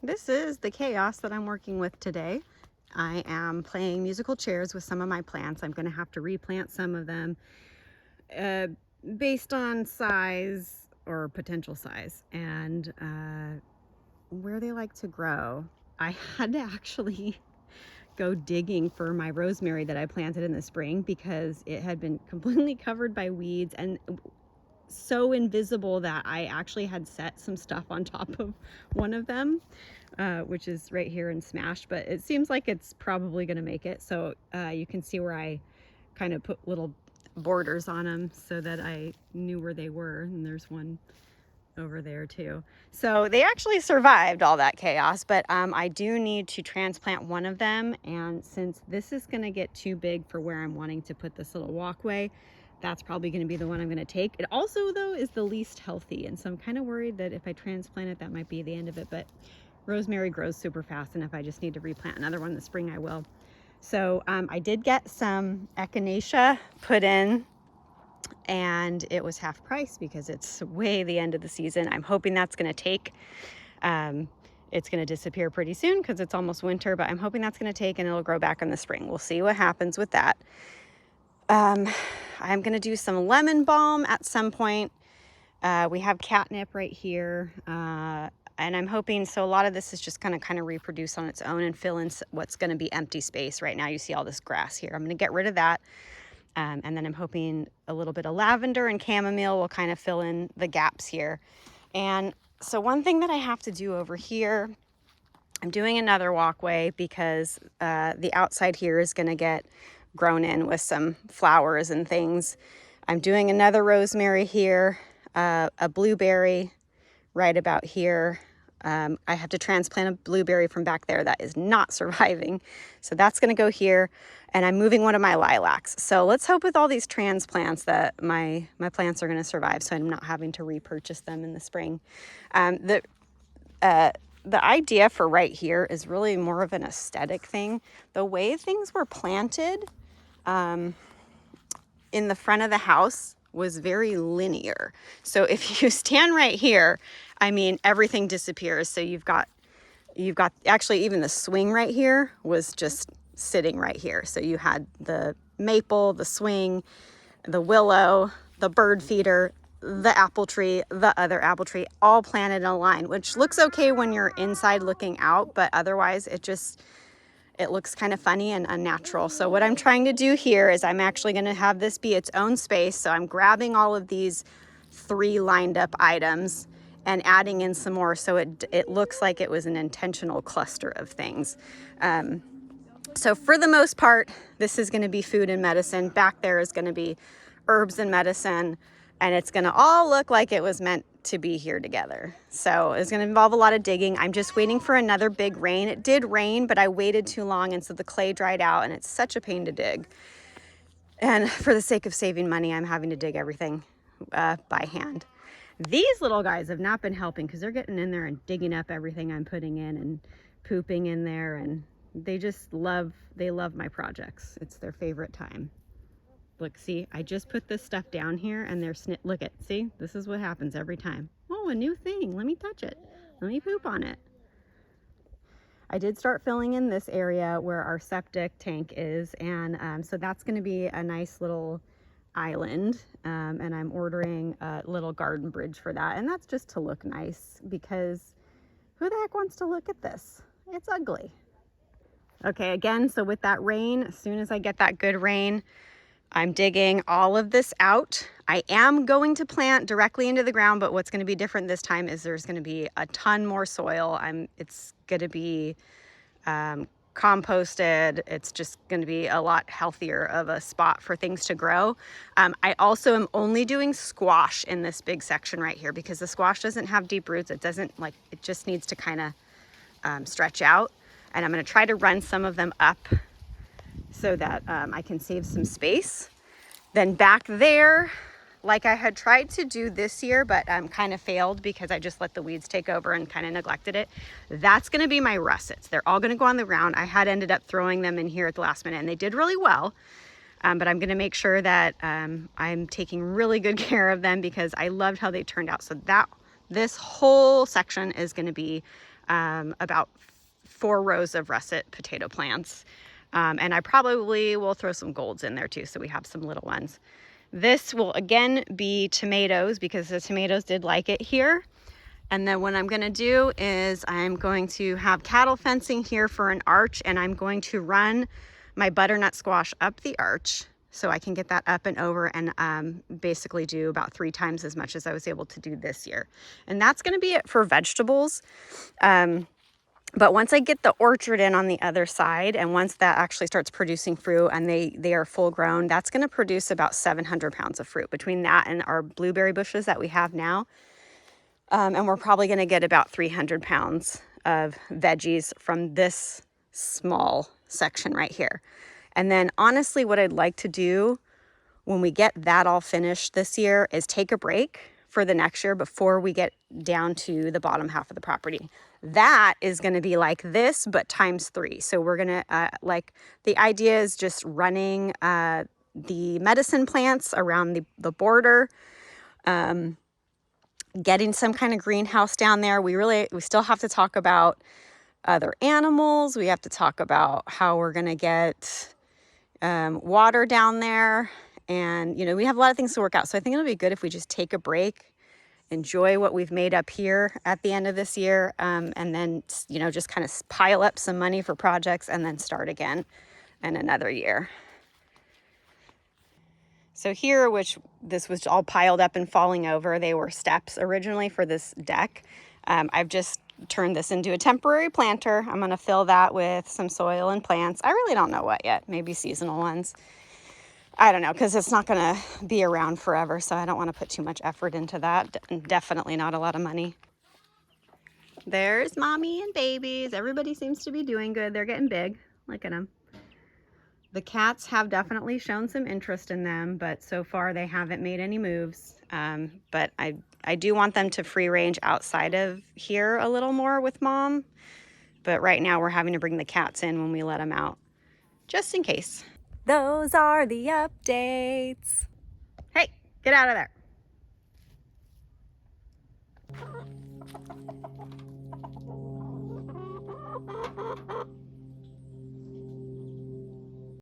This is the chaos that I'm working with today. I am playing musical chairs with some of my plants. I'm going to have to replant some of them uh, based on size or potential size and where they like to grow. I had to actually go digging for my rosemary that I planted in the spring because it had been completely covered by weeds and so invisible that I actually had set some stuff on top of one of them, which is right here and smashed, but it seems like it's probably going to make it. So you can see where I kind of put little borders on them so that I knew where they were. And there's one over there too. So they actually survived all that chaos, but I do need to transplant one of them. And since this is going to get too big for where I'm wanting to put this little walkway, that's probably going to be the one I'm going to take. It also, though, is the least healthy. And so I'm kind of worried that if I transplant it, that might be the end of it. But rosemary grows super fast. And if I just need to replant another one in the spring, I will. So I did get some echinacea put in, and it was half price because it's way the end of the season. I'm hoping that's going to take. It's going to disappear pretty soon because it's almost winter, but I'm hoping that's going to take and it'll grow back in the spring. We'll see what happens with that. I'm going to do some lemon balm at some point. We have catnip right here. And I'm hoping, so a lot of this is just going to kind of reproduce on its own and fill in what's going to be empty space. Right now you see all this grass here. I'm going to get rid of that. And then I'm hoping a little bit of lavender and chamomile will kind of fill in the gaps here. And so one thing that I have to do over here, I'm doing another walkway because the outside here is going to get grown in with some flowers and things. I'm doing another rosemary here, a blueberry right about here. I have to transplant a blueberry from back there that is not surviving. So that's going to go here. And I'm moving one of my lilacs. So let's hope with all these transplants that my plants are going to survive, so I'm not having to repurchase them in the spring. The idea for right here is really more of an aesthetic thing. The way things were planted in the front of the house was very linear. So if you stand right here, I mean, everything disappears. So you've got actually even the swing right here was just sitting right here. So you had the maple, the swing, the willow, the bird feeder, the apple tree, the other apple tree, all planted in a line, which looks okay when you're inside looking out, but otherwise it looks kind of funny and unnatural. So what I'm trying to do here is I'm actually going to have this be its own space. So I'm grabbing all of these 3 lined up items and adding in some more, so it looks like it was an intentional cluster of things. So for the most part, this is going to be food and medicine. Back there is going to be herbs and medicine, and it's going to all look like it was meant to be here together. So it's going to involve a lot of digging. I'm just waiting for another big rain. It did rain, but I waited too long, and so the clay dried out, and it's such a pain to dig. And for the sake of saving money, I'm having to dig everything by hand. These little guys have not been helping because they're getting in there and digging up everything I'm putting in and pooping in there, and they love my projects. It's their favorite time. Look, see, I just put this stuff down here and they're look at, see, this is what happens every time. Oh, a new thing. Let me touch it. Let me poop on it. I did start filling in this area where our septic tank is, and so that's going to be a nice little island, and I'm ordering a little garden bridge for that, and that's just to look nice because who the heck wants to look at this? It's ugly. Okay, again, so with that rain, as soon as I get that good rain, I'm digging all of this out. I am going to plant directly into the ground, but what's going to be different this time is there's going to be a ton more soil. It's going to be composted. It's just going to be a lot healthier of a spot for things to grow. I also am only doing squash in this big section right here because the squash doesn't have deep roots. It just needs to kind of stretch out. And I'm going to try to run some of them up so that I can save some space. Then back there, like I had tried to do this year, but kind of failed because I just let the weeds take over and kind of neglected it. That's going to be my russets. They're all going to go on the ground. I had ended up throwing them in here at the last minute, and they did really well. But I'm going to make sure that I'm taking really good care of them because I loved how they turned out. So this whole section is going to be about 4 rows of russet potato plants. And I probably will throw some golds in there too, so we have some little ones. This will again be tomatoes because the tomatoes did like it here. And then what I'm gonna do is I'm going to have cattle fencing here for an arch, and I'm going to run my butternut squash up the arch so I can get that up and over and basically do about 3 times as much as I was able to do this year. And that's gonna be it for vegetables. But once I get the orchard in on the other side, and once that actually starts producing fruit and they are full grown, that's going to produce about 700 pounds of fruit between that and our blueberry bushes that we have now. And we're probably going to get about 300 pounds of veggies from this small section right here. And then honestly, what I'd like to do when we get that all finished this year is take a break for the next year before we get down to the bottom half of the property. That is going to be like this, but times 3. So we're going to, the idea is just running the medicine plants around the border, getting some kind of greenhouse down there. We still have to talk about other animals. We have to talk about how we're going to get water down there. And, we have a lot of things to work out. So I think it'll be good if we just take a break, enjoy what we've made up here at the end of this year, and then, just kind of pile up some money for projects and then start again in another year. So here, which this was all piled up and falling over, they were steps originally for this deck. I've just turned this into a temporary planter. I'm going to fill that with some soil and plants. I really don't know what yet, maybe seasonal ones. I don't know, because it's not going to be around forever, so I don't want to put too much effort into that. Definitely not a lot of money. There's mommy and babies. Everybody seems to be doing good. They're getting big. Look at them. The cats have definitely shown some interest in them, but so far they haven't made any moves. But I do want them to free range outside of here a little more with mom. But right now we're having to bring the cats in when we let them out, just in case. Those are the updates. Hey, get out of there.